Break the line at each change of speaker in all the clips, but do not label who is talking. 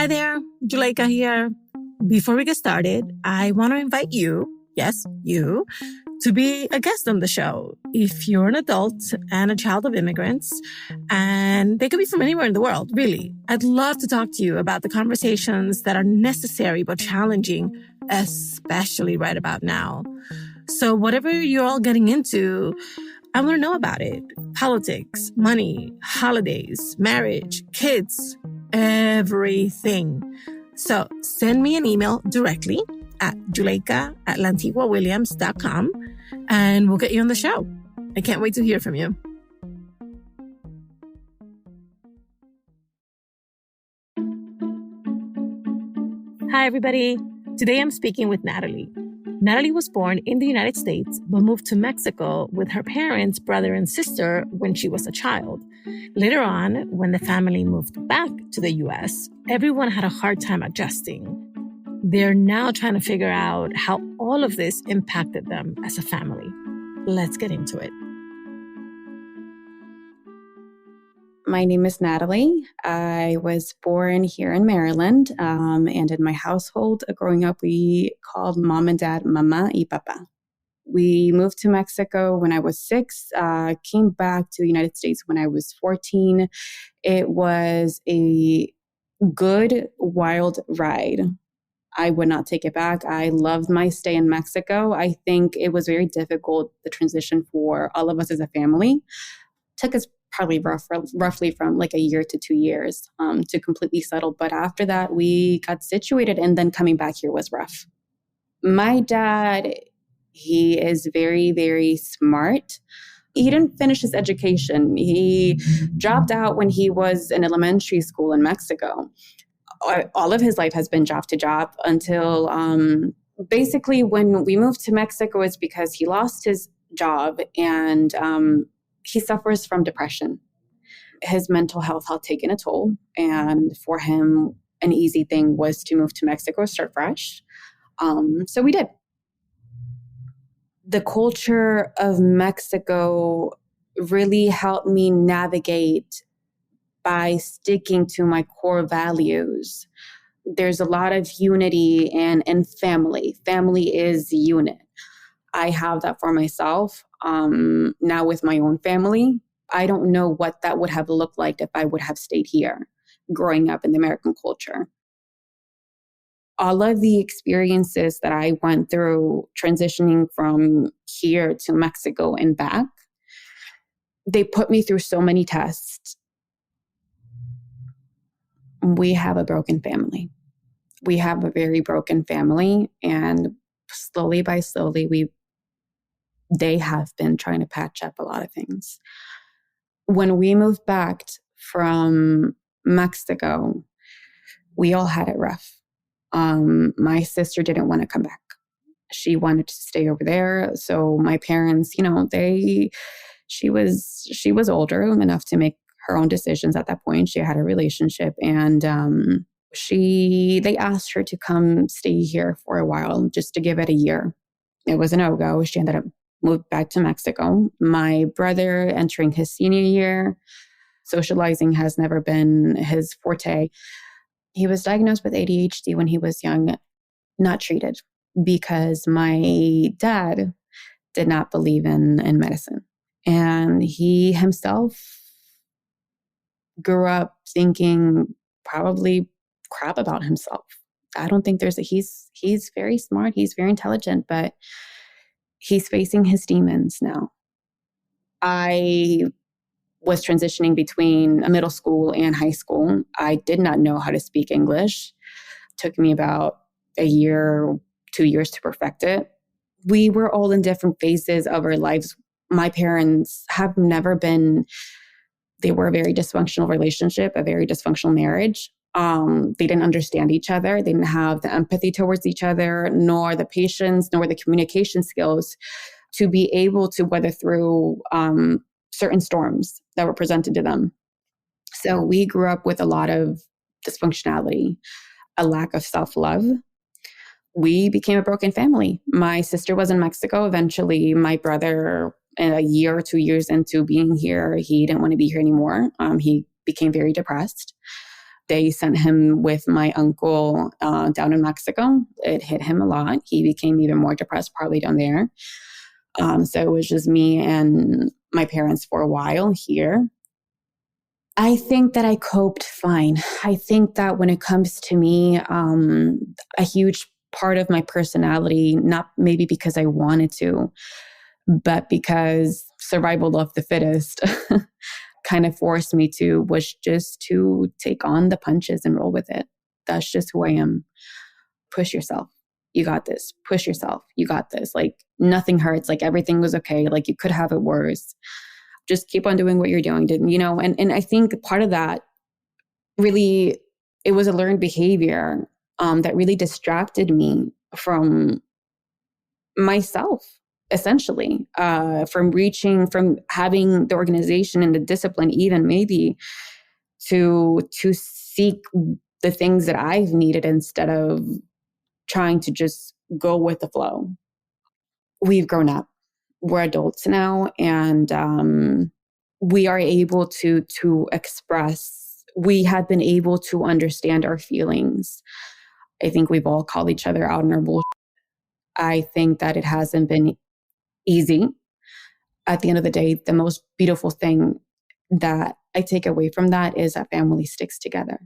Hi there, Juleka here. Before we get started, I want to invite you, yes, you, to be a guest on the show. If you're an adult and a child of immigrants, and they could be from anywhere in the world, really, I'd love to talk to you about the conversations that are necessary but challenging, especially right about now. So whatever you're all getting into, I want to know about it. Politics, money, holidays, marriage, kids, everything. So send me an email directly at Juleka@Lantigua-Williams.com and we'll get you on the show. I can't wait to hear from you. Hi, everybody. Today I'm speaking with Natalie. Natalie was born in the United States, but moved to Mexico with her parents, brother and sister when she was a child. Later on, when the family moved back to the U.S., everyone had a hard time adjusting. They're now trying to figure out how all of this impacted them as a family. Let's get into it.
My name is Natalie. I was born here in Maryland, and in my household, growing up, we called mom and dad Mamá y Papá. We moved to Mexico when I was 6, came back to the United States when I was 14. It was a good, wild ride. I would not take it back. I loved my stay in Mexico. I think it was very difficult, the transition for all of us as a family. It took us probably roughly from like a year to 2 years to completely settle. But after that, we got situated, and then coming back here was rough. My dad, he is very, very smart. He didn't finish his education. He dropped out when he was in elementary school in Mexico. All of his life has been job to job until basically when we moved to Mexico, it's because he lost his job and he suffers from depression. His mental health had taken a toll. And for him, an easy thing was to move to Mexico, start fresh. So we did. The culture of Mexico really helped me navigate by sticking to my core values. There's a lot of unity in family. Family is the unit. I have that for myself. Now with my own family, I don't know what that would have looked like if I would have stayed here, growing up in the American culture. All of the experiences that I went through transitioning from here to Mexico and back, they put me through so many tests. We have a broken family. We have a very broken family, and slowly by slowly, they have been trying to patch up a lot of things. When we moved back from Mexico, we all had it rough. My sister didn't want to come back. She wanted to stay over there. So my parents, she was older enough to make her own decisions at that point. She had a relationship, and they asked her to come stay here for a while, just to give it a year. It was a no-go. She ended up moved back to Mexico. My brother entering his senior year, socializing has never been his forte. He was diagnosed with ADHD when he was young, not treated, because my dad did not believe in medicine. And he himself grew up thinking probably crap about himself. I don't think he's very smart, he's very intelligent, but he's facing his demons now. I was transitioning between middle school and high school. I did not know how to speak English. It took me about a year, 2 years to perfect it. We were all in different phases of our lives. My parents have never been, they were a very dysfunctional relationship, a very dysfunctional marriage. They didn't understand each other. They didn't have the empathy towards each other, nor the patience, nor the communication skills to be able to weather through certain storms that were presented to them. So we grew up with a lot of dysfunctionality, a lack of self-love. We became a broken family. My sister was in Mexico. Eventually, my brother, a year or 2 years into being here, he didn't want to be here anymore. He became very depressed. they sent him with my uncle down in Mexico. It hit him a lot. He became even more depressed, partly down there. So it was just me and my parents for a while here. I think that I coped fine. I think that when it comes to me, a huge part of my personality, not maybe because I wanted to, but because survival of the fittest kind of forced me to, was just to take on the punches and roll with it. That's just who I am. Push yourself. You got this. Push yourself. You got this. Like nothing hurts. Like everything was okay. Like you could have it worse. Just keep on doing what you're doing. And I think part of that really, it was a learned behavior that really distracted me from myself, essentially, from having the organization and the discipline, even maybe to seek the things that I've needed instead of trying to just go with the flow. We've grown up. We're adults now, and we are able to express. We have been able to understand our feelings. I think we've all called each other out on our bullshit. I think that it hasn't been easy. At the end of the day, the most beautiful thing that I take away from that is that family sticks together.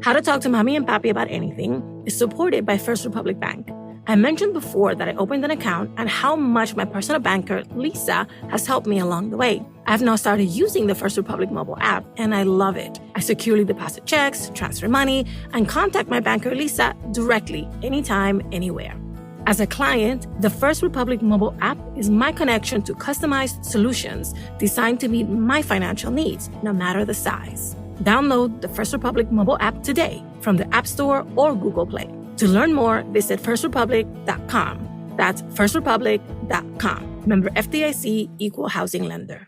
How to Talk to Mamí and Papí About Anything is supported by First Republic Bank. I mentioned before that I opened an account and how much my personal banker, Lisa, has helped me along the way. I've now started using the First Republic mobile app, and I love it. I securely deposit checks, transfer money, and contact my banker, Lisa, directly, anytime, anywhere. As a client, the First Republic mobile app is my connection to customized solutions designed to meet my financial needs, no matter the size. Download the First Republic mobile app today from the App Store or Google Play. To learn more, visit firstrepublic.com. That's firstrepublic.com. Member FDIC, Equal Housing Lender.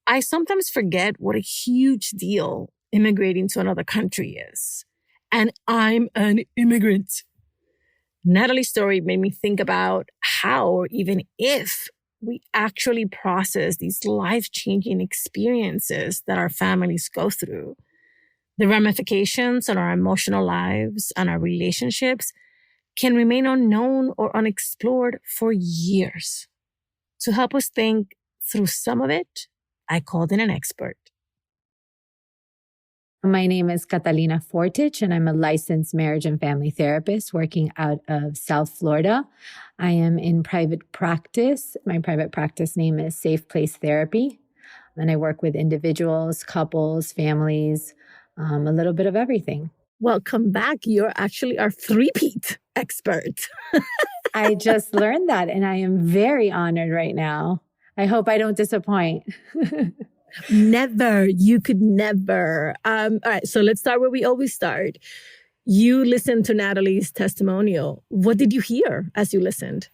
I sometimes forget what a huge deal immigrating to another country is. And I'm an immigrant. Natalie's story made me think about how, or even if, we actually process these life-changing experiences that our families go through. The ramifications on our emotional lives and our relationships can remain unknown or unexplored for years. To help us think through some of it, I called in an expert.
My name is Catalina Fortich, and I'm a licensed marriage and family therapist working out of South Florida. I am in private practice. My private practice name is Safe Place Therapy, and I work with individuals, couples, families, a little bit of everything.
Welcome back. You're actually our three-peat expert.
I just learned that, and I am very honored right now. I hope I don't disappoint.
Never. You could never. All right. So let's start where we always start. You listened to Natalie's testimonial. What did you hear as you listened?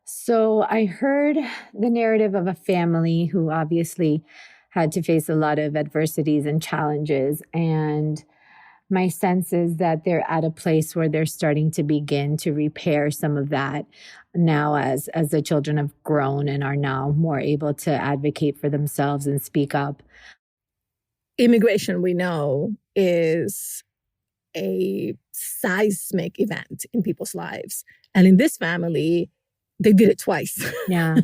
So I heard the narrative of a family who obviously had to face a lot of adversities and challenges. And my sense is that they're at a place where they're starting to begin to repair some of that now as the children have grown and are now more able to advocate for themselves and speak up.
Immigration, we know, is a seismic event in people's lives. And in this family, they did it twice.
Yeah.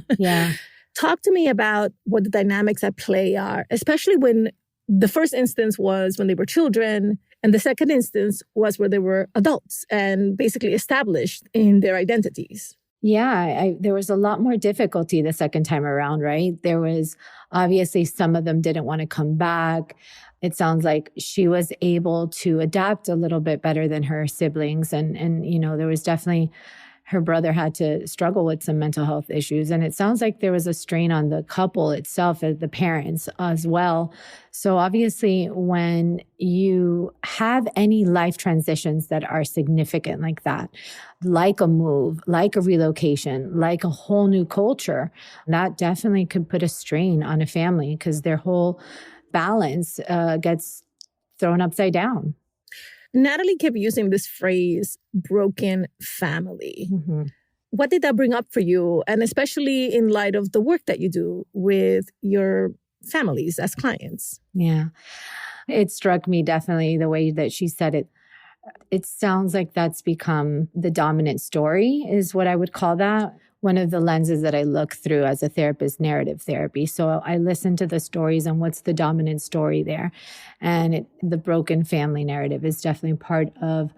Talk to me about what the dynamics at play are, especially when the first instance was when they were children, and the second instance was where they were adults and basically established in their identities.
Yeah, there was a lot more difficulty the second time around, right? There was obviously some of them didn't want to come back. It sounds like she was able to adapt a little bit better than her siblings. And there was definitely, her brother had to struggle with some mental health issues. And it sounds like there was a strain on the couple itself, the parents as well. So obviously, when you have any life transitions that are significant like that, like a move, like a relocation, like a whole new culture, that definitely could put a strain on a family because their whole balance gets thrown upside down.
Natalie kept using this phrase, broken family.
Mm-hmm.
what did that bring up for you? And especially in light of the work that you do with your families as clients.
Yeah. It struck me definitely the way that she said it. It sounds like that's become the dominant story, is what I would call that. One of the lenses that I look through as a therapist, narrative therapy. So I listen to the stories and what's the dominant story there. And the broken family narrative is definitely part of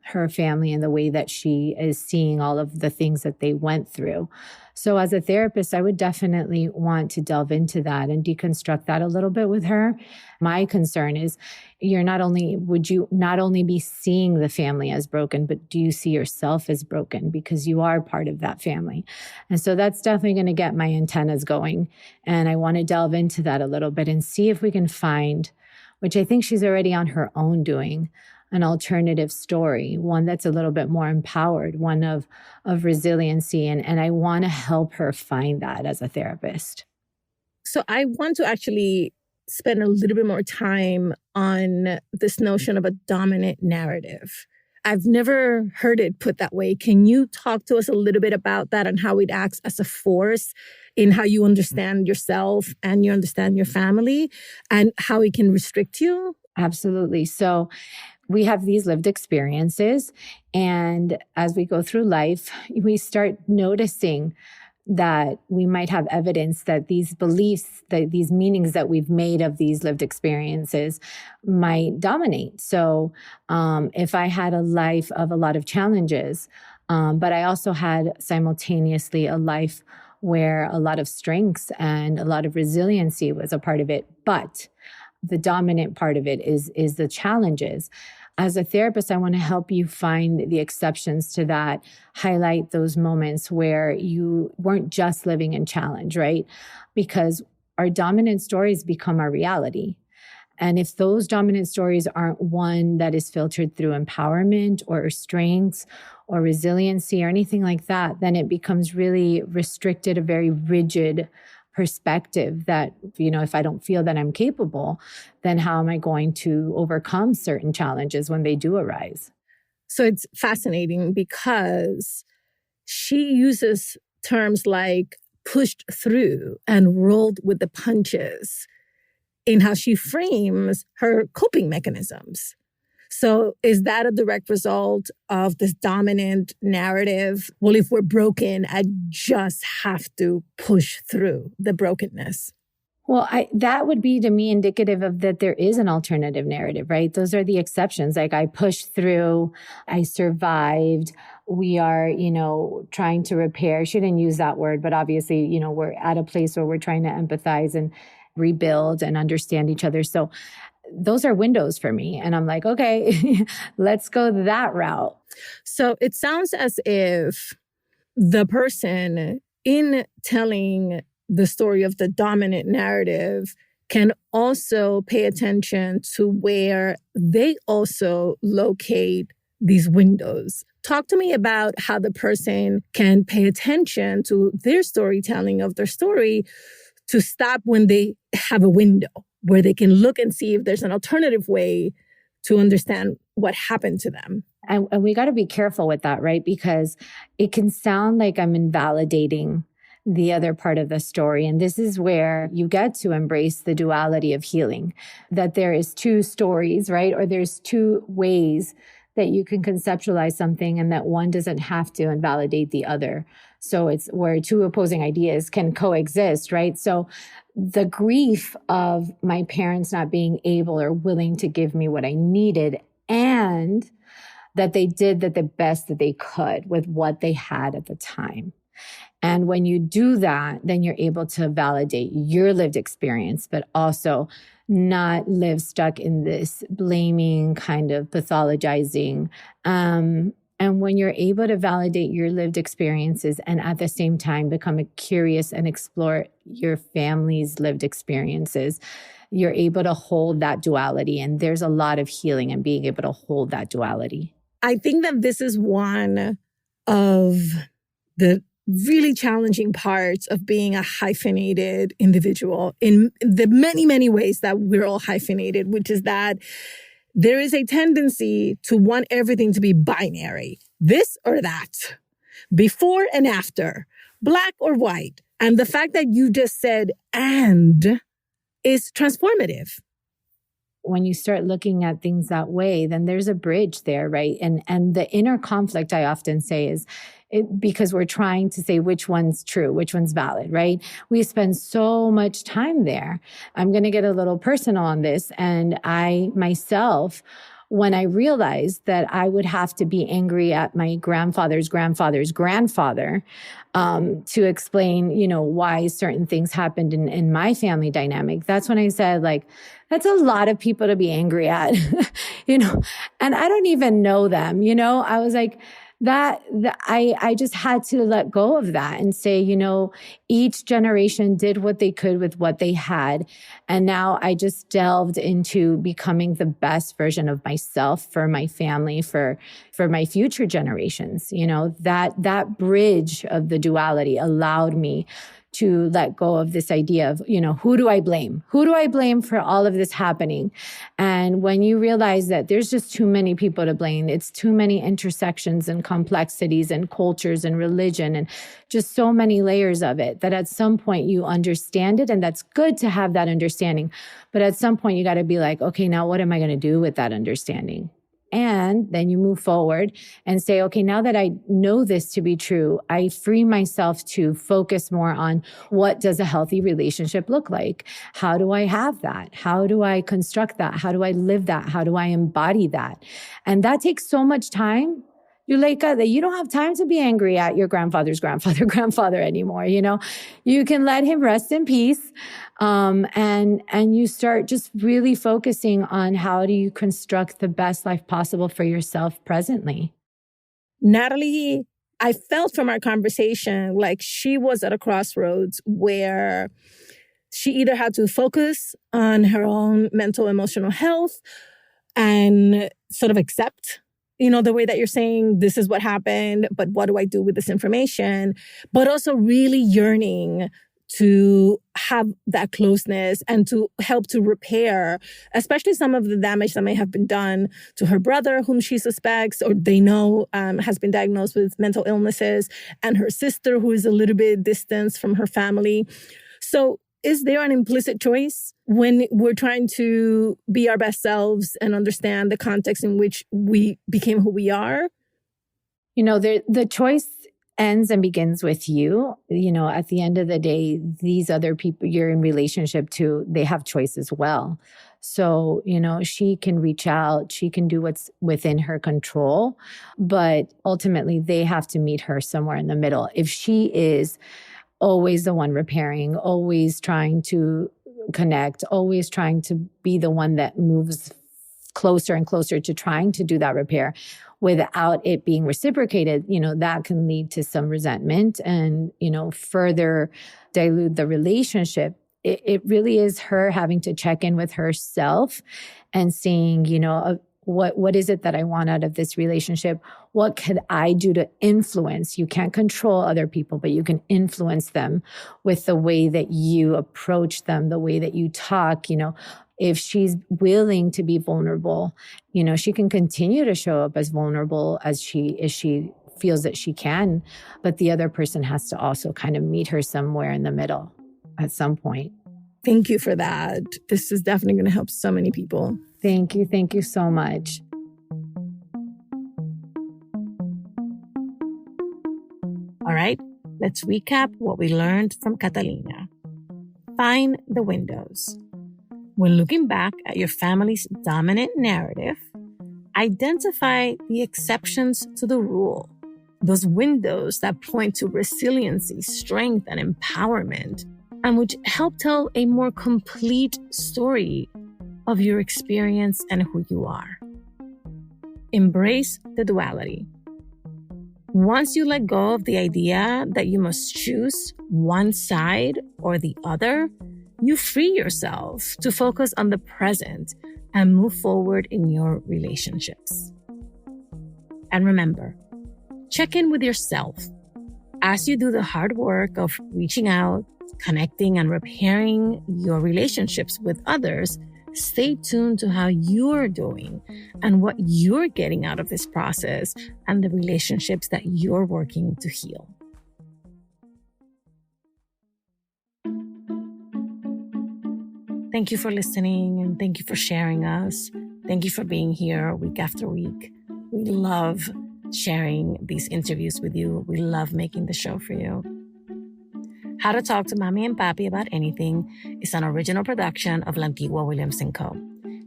her family and the way that she is seeing all of the things that they went through. So as a therapist, I would definitely want to delve into that and deconstruct that a little bit with her. My concern is would you not only be seeing the family as broken, but do you see yourself as broken because you are part of that family? And so that's definitely going to get my antennas going. And I want to delve into that a little bit and see if we can find, which I think she's already on her own doing, an alternative story, one that's a little bit more empowered, one of resiliency. And I want to help her find that as a therapist.
So I want to actually spend a little bit more time on this notion of a dominant narrative. I've never heard it put that way. Can you talk to us a little bit about that and how it acts as a force in how you understand yourself and you understand your family and how it can restrict you?
Absolutely. So we have these lived experiences, and as we go through life, we start noticing that we might have evidence that these beliefs, that these meanings that we've made of these lived experiences might dominate. So if I had a life of a lot of challenges, but I also had simultaneously a life where a lot of strengths and a lot of resiliency was a part of it, but the dominant part of it is the challenges. As a therapist, I want to help you find the exceptions to that, highlight those moments where you weren't just living in challenge, right? Because our dominant stories become our reality. And if those dominant stories aren't one that is filtered through empowerment or strengths or resiliency or anything like that, then it becomes really restricted, a very rigid perspective that, if I don't feel that I'm capable, then how am I going to overcome certain challenges when they do arise?
So it's fascinating because she uses terms like pushed through and rolled with the punches in how she frames her coping mechanisms. So is that a direct result of this dominant narrative? Well, if we're broken, I just have to push through the brokenness.
Well, that would be to me indicative of that there is an alternative narrative, right? Those are the exceptions. Like I pushed through, I survived. We are, trying to repair. She didn't use that word, but obviously, we're at a place where we're trying to empathize and rebuild and understand each other. So those are windows for me. And I'm like, okay, let's go that route.
So it sounds as if the person in telling the story of the dominant narrative can also pay attention to where they also locate these windows. Talk to me about how the person can pay attention to their storytelling of their story to stop when they have a window where they can look and see if there's an alternative way to understand what happened to them.
And we got to be careful with that, right? Because it can sound like I'm invalidating the other part of the story. And this is where you get to embrace the duality of healing, that there is two stories, right? Or there's two ways that you can conceptualize something and that one doesn't have to invalidate the other. So it's where two opposing ideas can coexist, right? So the grief of my parents not being able or willing to give me what I needed, and that they did the best that they could with what they had at the time. And when you do that, then you're able to validate your lived experience, but also not live stuck in this blaming kind of pathologizing. And when you're able to validate your lived experiences and at the same time become curious and explore your family's lived experiences, you're able to hold that duality. And there's a lot of healing in being able to hold that duality.
I think that this is one of the really challenging parts of being a hyphenated individual in the many, many ways that we're all hyphenated, which is that there is a tendency to want everything to be binary, this or that. before and after, black or white. And the fact that you just said, and is transformative.
When you start looking at things that way, then there's a bridge there, right? And the inner conflict, I often say, is because we're trying to say which one's true, which one's valid, right? We spend so much time there. I'm going to get a little personal on this. And I myself, when I realized that I would have to be angry at my grandfather's grandfather's grandfather to explain, why certain things happened in my family dynamic, that's when I said, that's a lot of people to be angry at, and I don't even know them, I was like, I just had to let go of that and say, each generation did what they could with what they had. And now I just delved into becoming the best version of myself for my family, for my future generations. That bridge of the duality allowed me to let go of this idea of, who do I blame? Who do I blame for all of this happening? And when you realize that there's just too many people to blame, it's too many intersections and complexities and cultures and religion and just so many layers of it, that at some point you understand it. And that's good to have that understanding. But at some point you got to be like, okay, now what am I going to do with that understanding? And then you move forward and say, okay, now that I know this to be true, I free myself to focus more on what does a healthy relationship look like? How do I have that? How do I construct that? How do I live that? How do I embody that? And that takes so much time, Yuleika, that you don't have time to be angry at your grandfather's grandfather anymore. You can let him rest in peace. And you start just really focusing on how do you construct the best life possible for yourself presently.
Natalie, I felt from our conversation like she was at a crossroads where she either had to focus on her own mental, emotional health and sort of accept the way that you're saying, this is what happened, but what do I do with this information? But also really yearning to have that closeness and to help to repair, especially some of the damage that may have been done to her brother, whom she suspects or they know has been diagnosed with mental illnesses, and her sister, who is a little bit distant from her family. So is there an implicit choice when we're trying to be our best selves and understand the context in which we became who we are?
The choice ends and begins with you. At the end of the day, these other people you're in relationship to, they have choice as well. So, she can reach out, she can do what's within her control, but ultimately they have to meet her somewhere in the middle. If she is always the one repairing, always trying to connect, always trying to be the one that moves closer and closer to trying to do that repair without it being reciprocated, that can lead to some resentment and, further dilute the relationship. It really is her having to check in with herself and seeing, what is it that I want out of this relationship? What could I do to influence? You can't control other people, but you can influence them with the way that you approach them, the way that you talk. If she's willing to be vulnerable, she can continue to show up as vulnerable as she feels that she can. But the other person has to also kind of meet her somewhere in the middle at some point.
Thank you for that. This is definitely going to help so many people.
Thank you. Thank you so much.
All right, let's recap what we learned from Catalina. Find the windows. When looking back at your family's dominant narrative, identify the exceptions to the rule. Those windows that point to resiliency, strength, and empowerment, and which help tell a more complete story of your experience and who you are. Embrace the duality. Once you let go of the idea that you must choose one side or the other, you free yourself to focus on the present and move forward in your relationships. And remember, check in with yourself. As you do the hard work of reaching out, connecting, and repairing your relationships with others, Stay tuned to how you're doing and what you're getting out of this process and the relationships that you're working to heal. Thank you for listening and thank you for sharing us. Thank you for being here week after week. We love sharing these interviews with you. We love making the show for you. How to Talk to Mamí and Papí About Anything is an original production of Lantigua-Williams & Co.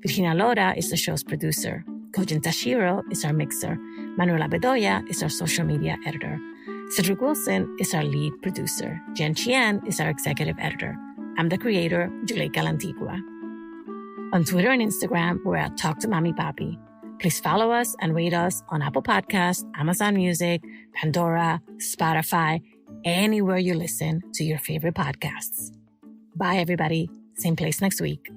Virginia Lora is the show's producer. Kojin Tashiro is our mixer. Manuela Bedoya is our social media editor. Cedric Wilson is our lead producer. Jen Chien is our executive editor. I'm the creator, Juleka Lantigua. On Twitter and Instagram, we're at Talk to Mamí Papí. Please follow us and rate us on Apple Podcasts, Amazon Music, Pandora, Spotify, anywhere you listen to your favorite podcasts. Bye, everybody. Same place next week.